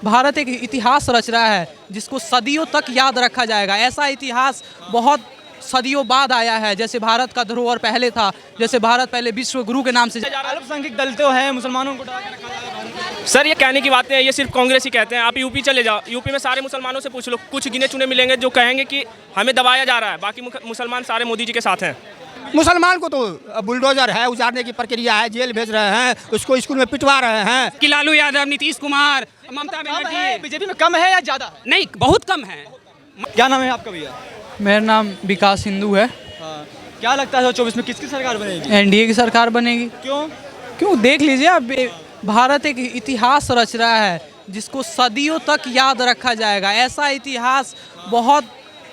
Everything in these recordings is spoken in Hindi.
भारत एक इतिहास रच रहा है जिसको सदियों तक याद रखा जाएगा। ऐसा इतिहास बहुत सदियों बाद आया है। जैसे भारत का धरोहर पहले था, जैसे भारत पहले विश्व गुरु के नाम से अल्पसंख्यक दलितों हैं, मुसलमानों को सर ये कहने की बातें हैं, ये सिर्फ कांग्रेस ही कहते हैं। आप यूपी चले जाओ, यूपी में सारे मुसलमानों से पूछ लो, कुछ गिने चुने मिलेंगे जो कहेंगे कि हमें दबाया जा रहा है। बाकी मुसलमान सारे मोदी जी के साथ हैं। मुसलमान को तो बुलडोजर है, उजाड़ने की प्रक्रिया है, जेल भेज रहे हैं, उसको स्कूल में पिटवा रहे हैं। कि लालू यादव, नीतीश कुमार, ममता बनर्जी बीजेपी में कम है या ज्यादा? नहीं, बहुत कम है। क्या नाम है आपका भैया? मेरा नाम विकास हिंदू है। क्या लगता है 2024 में किसकी सरकार बनेगी? एनडीए की सरकार बनेगी। क्यों देख लीजिए, अब भारत एक इतिहास रच रहा है जिसको सदियों तक याद रखा जाएगा। ऐसा इतिहास बहुत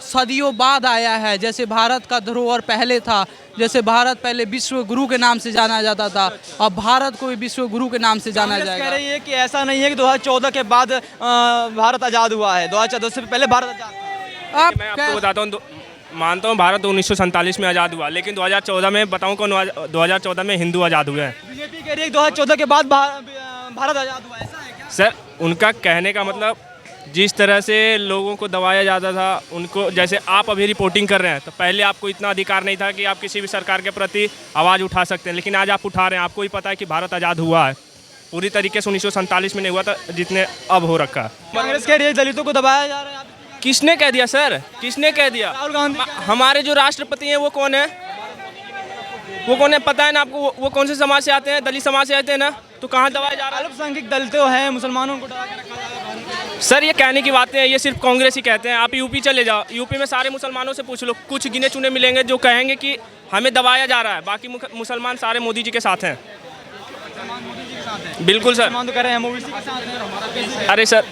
सदियों बाद आया है। जैसे भारत का धरोहर पहले था, जैसे भारत पहले विश्व गुरु के नाम से जाना जाता था, अब भारत को भी विश्व गुरु के नाम से जाना जाएगा। कह रही है कि ऐसा नहीं है कि 2014 के बाद भारत आज़ाद हुआ है, 2014 से पहले भारत आज़ाद। मैं आपको बताता हूँ, मानता हूँ भारत 1947 में आज़ाद हुआ, लेकिन 2014 में बताऊँ कौन 2014 में हिंदू आज़ाद हुए हैं। बीजेपी कह रही है 2014 के बाद भारत आज़ाद हुआ, ऐसा है क्या? सर उनका कहने का मतलब, जिस तरह से लोगों को दबाया जाता था उनको, जैसे आप अभी रिपोर्टिंग कर रहे हैं तो पहले आपको इतना अधिकार नहीं था कि आप किसी भी सरकार के प्रति आवाज़ उठा सकते हैं, लेकिन आज आप उठा रहे हैं। आपको ही पता है कि भारत आज़ाद हुआ है, पूरी तरीके से 1947 में नहीं हुआ था जितने अब हो रखा। कांग्रेस कह रही है दलितों को दबाया जा रहा है। किसने कह दिया सर, किसने कह दिया? राहुल गांधी। हमारे जो राष्ट्रपति हैं वो कौन है? वो कौन है पता है ना आपको? वो कौन से समाज से आते हैं? दलित समाज से आते हैं ना, तो कहाँ दबाया जा रहा है? अल्पसंख्यक दलितों हैं, मुसलमानों को डरा के रखा जा रहा है। सर ये कहने की बातें हैं, ये सिर्फ कांग्रेस ही कहते हैं। आप यूपी चले जाओ, यूपी में सारे मुसलमानों से पूछ लो, कुछ गिने चुने मिलेंगे जो कहेंगे कि हमें दबाया जा रहा है। बाकी मुसलमान सारे मोदी जी के साथ हैं। बिल्कुल सर। तो कह रहे हैं ओबीसी के साथ हैं। अरे सर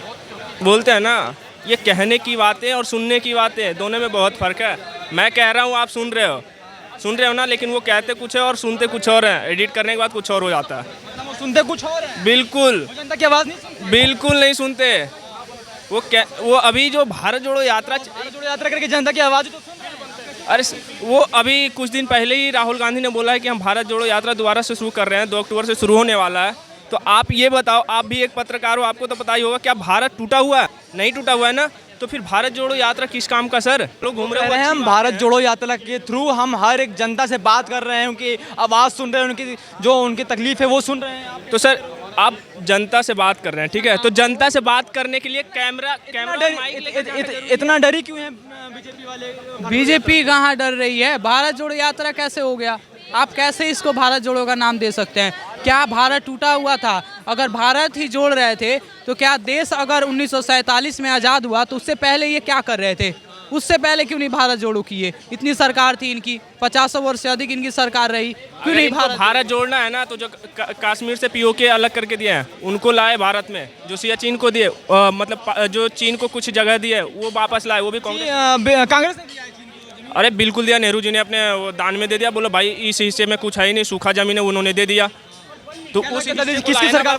बोलते हैं ना, ये कहने की बातें और सुनने की बातें, दोनों में बहुत फ़र्क है। मैं कह रहा हूँ, आप सुन रहे हो ना, लेकिन वो कहते कुछ है और सुनते कुछ और है। एडिट करने के बाद कुछ और हो जाता है। वो सुनते कुछ और है। बिल्कुल, जनता की आवाज़ नहीं सुनते। बिल्कुल नहीं सुनते। वो अभी जो भारत जोड़ो यात्रा करके जनता की आवाज़ तो सुन रहे हैं। अरे वो अभी कुछ दिन पहले ही राहुल गांधी ने बोला है कि हम भारत जोड़ो यात्रा दोबारा से शुरू कर रहे हैं, 2 अक्टूबर से शुरू होने वाला है। तो आप ये बताओ, आप भी एक पत्रकार हो, आपको तो पता ही होगा, क्या भारत टूटा हुआ है? नहीं टूटा हुआ है ना, तो फिर भारत जोड़ो यात्रा किस काम का सर? लोग घूम रहे हैं। हम भारत जोड़ो यात्रा के थ्रू हम हर एक जनता से बात कर रहे हैं, उनकी आवाज़ सुन रहे हैं, उनकी जो उनकी तकलीफ है वो सुन रहे हैं। तो सर आप जनता से बात कर रहे हैं, ठीक है, तो जनता से बात करने के लिए कैमरा इतना डरी क्यों है बीजेपी वाले? बीजेपी कहाँ डर रही है? भारत जोड़ो यात्रा कैसे हो गया? आप कैसे इसको भारत जोड़ो का नाम दे सकते हैं? क्या भारत टूटा हुआ था? अगर भारत ही जोड़ रहे थे तो क्या देश अगर 1947 में आज़ाद हुआ तो उससे पहले ये क्या कर रहे थे? उससे पहले क्यों नहीं भारत जोड़ो किए? इतनी सरकार थी इनकी, 50 वर्ष से अधिक इनकी सरकार रही, क्यों नहीं भारत जोड़ना है ना, तो जो कश्मीर से पीओके अलग करके दिए हैं उनको लाए भारत में, जो सियाचिन को दिए, मतलब जो चीन को कुछ जगह दिए वो वापस लाए, वो भी कांग्रेस ने दिया है। अरे बिल्कुल दिया, नेहरू जी ने अपने वो दान में दे दिया। बोलो भाई इस हिस्से में कुछ है ही नहीं, सूखा जमीन है, उन्होंने दे दिया। तो किसकी सरकार?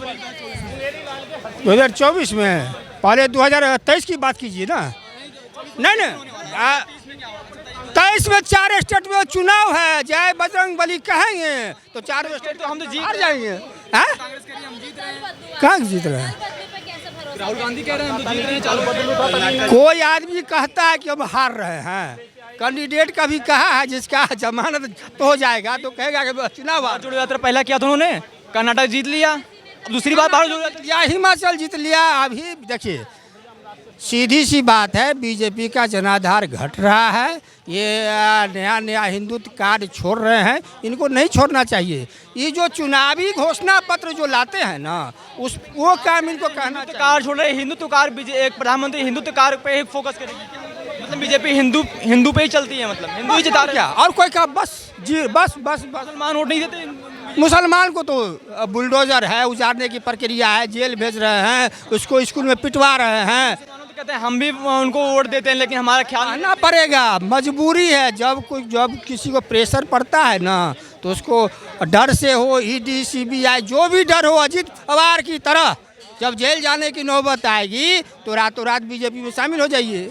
2024 में, पहले 2023 की बात कीजिए ना। नहीं 23 में 4 स्टेट में चुनाव है, जय बजरंग बली कहेंगे तो 4 स्टेट तो हम तो जीत जाएंगे। कहाँ जीत रहे हैं? राहुल गांधी कह रहे हैं हम तो जीत रहे हैं। कोई आदमी कहता है कि हम हार रहे हैं, कैंडिडेट का भी कहा है जिसका जमानत तो हो जाएगा तो कहेगा कि चुनाव। जोड़ो यात्रा पहला किया था उन्होंने, कर्नाटक जीत लिया, दूसरी बार भारत जोड़ो यात्रा हिमाचल जीत लिया। अभी देखिए सीधी सी बात है, बीजेपी का जनाधार घट रहा है। ये नया हिंदुत्व कार्य छोड़ रहे हैं, इनको नहीं छोड़ना चाहिए। ये जो चुनावी घोषणा पत्र जो लाते हैं ना, वो काम इनको कहना चाहिए। कार्य छोड़ रहे, हिंदुत्व कार्य, एक प्रधानमंत्री हिंदुत्व कार्य पे ही फोकस करेगी। मतलब बीजेपी हिंदू पे ही चलती है, मतलब हिंदू ही जिता क्या और कोई का? बस मुसलमान वोट नहीं देते। मुसलमान को तो बुलडोजर है, उजाड़ने की प्रक्रिया है, जेल भेज रहे हैं, उसको स्कूल में पिटवा रहे हैं। कहते हैं हम भी उनको वोट देते हैं, लेकिन हमारा ख्याल आना पड़ेगा, मजबूरी है। जब किसी को प्रेशर पड़ता है ना, तो उसको डर से हो, ईडी सीबीआई जो भी डर हो, अजीत पवार की तरह जब जेल जाने की नौबत आएगी तो रातों रात बीजेपी में शामिल हो जाइए।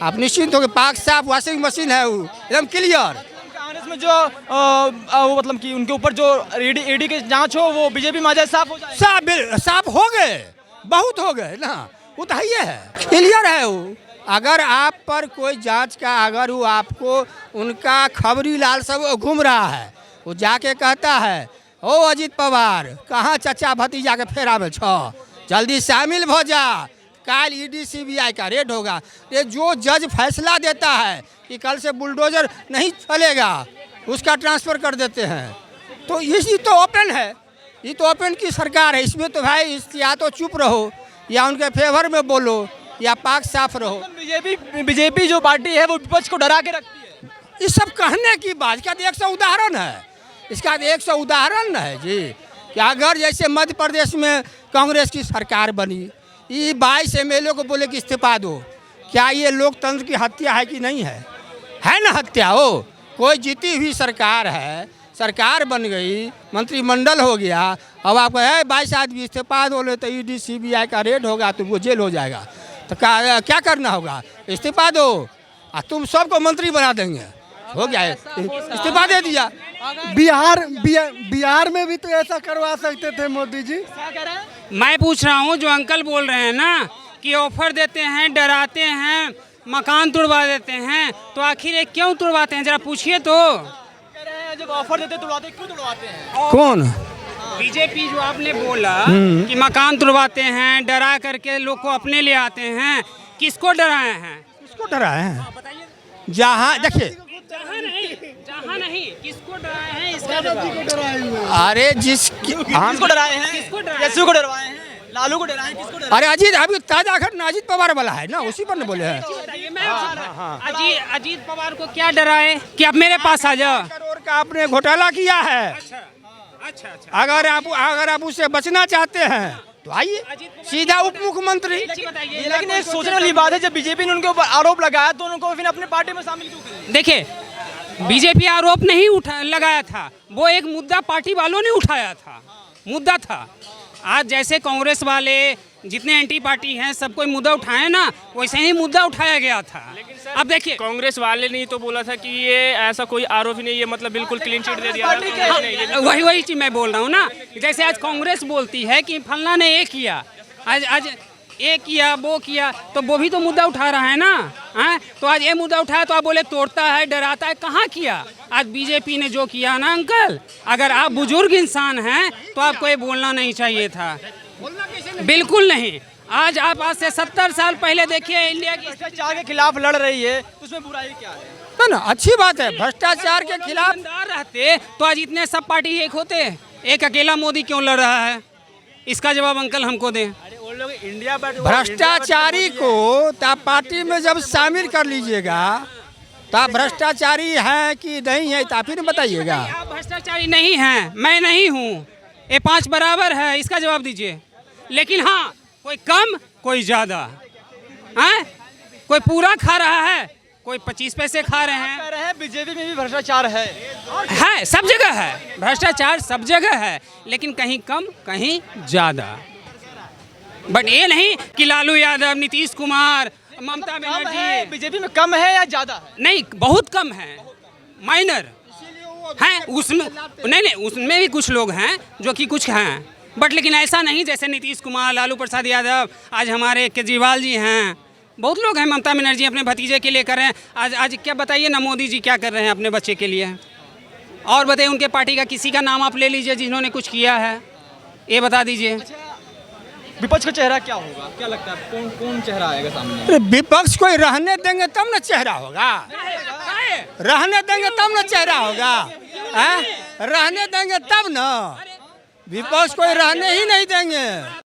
आप निश्चिंत हो, पाक साफ वॉशिंग मशीन है, वो एकदम क्लियर। कांग्रेस में जो वो मतलब कि उनके ऊपर जो ईडी की जांच हो, वो बीजेपी में आ जाए, साफ हो जाए। साफ हो गए, बहुत हो गए ना। वो तो है क्लियर है वो। अगर आप पर कोई जांच का अगर वो आपको उनका खबरी लाल सब घूम रहा है, वो जाके कहता है ओ अजीत पवार कहाँ चचा भतीजा के फेरा में छो, जल्दी शामिल हो जा, कल ईडी सीबीआई का रेड होगा। ये जो जज फैसला देता है कि कल से बुलडोजर नहीं चलेगा, उसका ट्रांसफ़र कर देते हैं। तो ये तो ओपन है, ये तो ओपन की सरकार है। इसमें तो भाई या तो चुप रहो या उनके फेवर में बोलो या पाक साफ रहो। बीजेपी जो पार्टी है वो विपक्ष को डरा के रखती है। ये सब कहने की बात, इसका 100 उदाहरण है, इसका 100 उदाहरण है जी। कि अगर जैसे मध्य प्रदेश में कांग्रेस की सरकार बनी, ये 22 MLA को बोले कि इस्तीफा दो, क्या ये लोकतंत्र की हत्या है कि नहीं है? है ना हत्या हो। कोई जीती हुई सरकार है, सरकार बन गई, मंत्रिमंडल हो गया, अब आपको है 22 आदमी इस्तीफा दो ले तो ईडी सीबीआई का रेड होगा तो वो जेल हो जाएगा। तो क्या करना होगा? इस्तीफा दो और तुम सबको मंत्री बना देंगे, हो गया इस्तीफा दे दिया। बिहार में भी तो ऐसा करवा सकते थे मोदी जी। क्या कह रहे हैं? मैं पूछ रहा हूँ, जो अंकल बोल रहे हैं ना कि ऑफर देते हैं, डराते हैं, मकान तुड़वा देते हैं, तो आखिर ये क्यों तुड़वाते हैं, जरा पूछिए तो। कह रहे हैं जब ऑफर देते तुड़वाते, क्यों तुड़वाते हैं? कौन? बीजेपी जो आपने बोला कि मकान तुड़वाते हैं, डरा करके लोग को अपने ले आते हैं, किसको डराए हैं? किसको डराए हैं? जहाँ देखिए, जहाँ नहीं किसको डराए हैं इसका जवाब। अरे किसको डराए हैं? किसको डराए? यशु को डरवाए हैं, लालू को डराए हैं, किसको डराए? अरे अजीत अभी ताजा खबर अजीत पवार वाला है ना, उसी पर न बोले हैं। बताइए, मैं अजीत पवार को क्या डराए कि अब मेरे पास आ जाओ। करोड़ का आपने घोटाला किया है, अच्छा। अगर आप उससे बचना चाहते हैं तो आइए सीधा उप मुख्यमंत्री। बताइए, लेकिन एक सोचने वाली बात है, जब बीजेपी ने उनके ऊपर आरोप लगाया तो उनको फिर अपने पार्टी में शामिल क्यों कर लिया? देखिए, बीजेपी आरोप नहीं लगाया था, वो एक मुद्दा पार्टी वालों ने उठाया था, मुद्दा था। आज जैसे कांग्रेस वाले जितने एंटी पार्टी हैं सब कोई मुद्दा उठाए ना, वैसे ही मुद्दा उठाया गया था। अब देखिए, कांग्रेस वाले ने तो बोला था कि ये ऐसा कोई आरोप ही नहीं, ये मतलब बिल्कुल क्लीन चिट दे दिया। वही चीज मैं बोल रहा हूँ ना। जैसे आज कांग्रेस बोलती है कि फलना ने ये किया, आज ये किया वो किया, तो वो भी तो मुद्दा उठा रहा है ना। हैं? तो आज ये मुद्दा उठाया तो आप बोले तोड़ता है, डराता है, कहाँ किया? आज बीजेपी ने जो किया ना अंकल, अगर आप बुजुर्ग इंसान हैं तो आपको ये बोलना नहीं चाहिए था, बिल्कुल नहीं। आज आप आज से 70 साल पहले देखिए, इंडिया की भ्रष्टाचार के खिलाफ लड़ रही है, उसमें बुराई क्या है? ना अच्छी बात है, भ्रष्टाचार के खिलाफ ईमानदार रहते तो आज इतने सब पार्टी एक होते। एक अकेला मोदी क्यों लड़ रहा है? इसका जवाब अंकल हमको दें। भ्रष्टाचारी को आप पार्टी में जब शामिल कर लीजिएगा तो आप भ्रष्टाचारी हैं कि नहीं है, तो फिर बताइएगा। आप भ्रष्टाचारी नहीं हैं, मैं नहीं हूँ, ये 5 बराबर है, इसका जवाब दीजिए। लेकिन हाँ, कोई कम कोई ज़्यादा, हैं? कोई पूरा खा रहा है, कोई 25 पैसे खा रहे हैं। कह रहे हैं बीजेपी में भी भ्रष्टाचार है, सब जगह है भ्रष्टाचार, सब जगह है, लेकिन कहीं कम कहीं ज़्यादा। बट ये नहीं कि लालू यादव, नीतीश कुमार, ममता बनर्जी बीजेपी में कम है या ज्यादा है? नहीं, बहुत कम है, माइनर हैं उसमें। नहीं, उसमें भी कुछ लोग हैं जो कि कुछ हैं, बट लेकिन ऐसा नहीं जैसे नीतीश कुमार, लालू प्रसाद यादव, आज हमारे केजरीवाल जी हैं, बहुत लोग हैं, ममता बनर्जी अपने भतीजे के लिए कर रहे हैं। आज क्या बताइए ना, मोदी जी क्या कर रहे हैं अपने बच्चे के लिए? और बताइए, उनके पार्टी का किसी का नाम आप ले लीजिए जिन्होंने कुछ किया है, ये बता दीजिए। विपक्ष का चेहरा क्या होगा, क्या लगता है कौन चेहरा आएगा सामने? अरे विपक्ष को रहने देंगे तब ना चेहरा होगा, रहने देंगे तब ना चेहरा होगा, रहने देंगे तब ना, विपक्ष को रहने ही नहीं देंगे।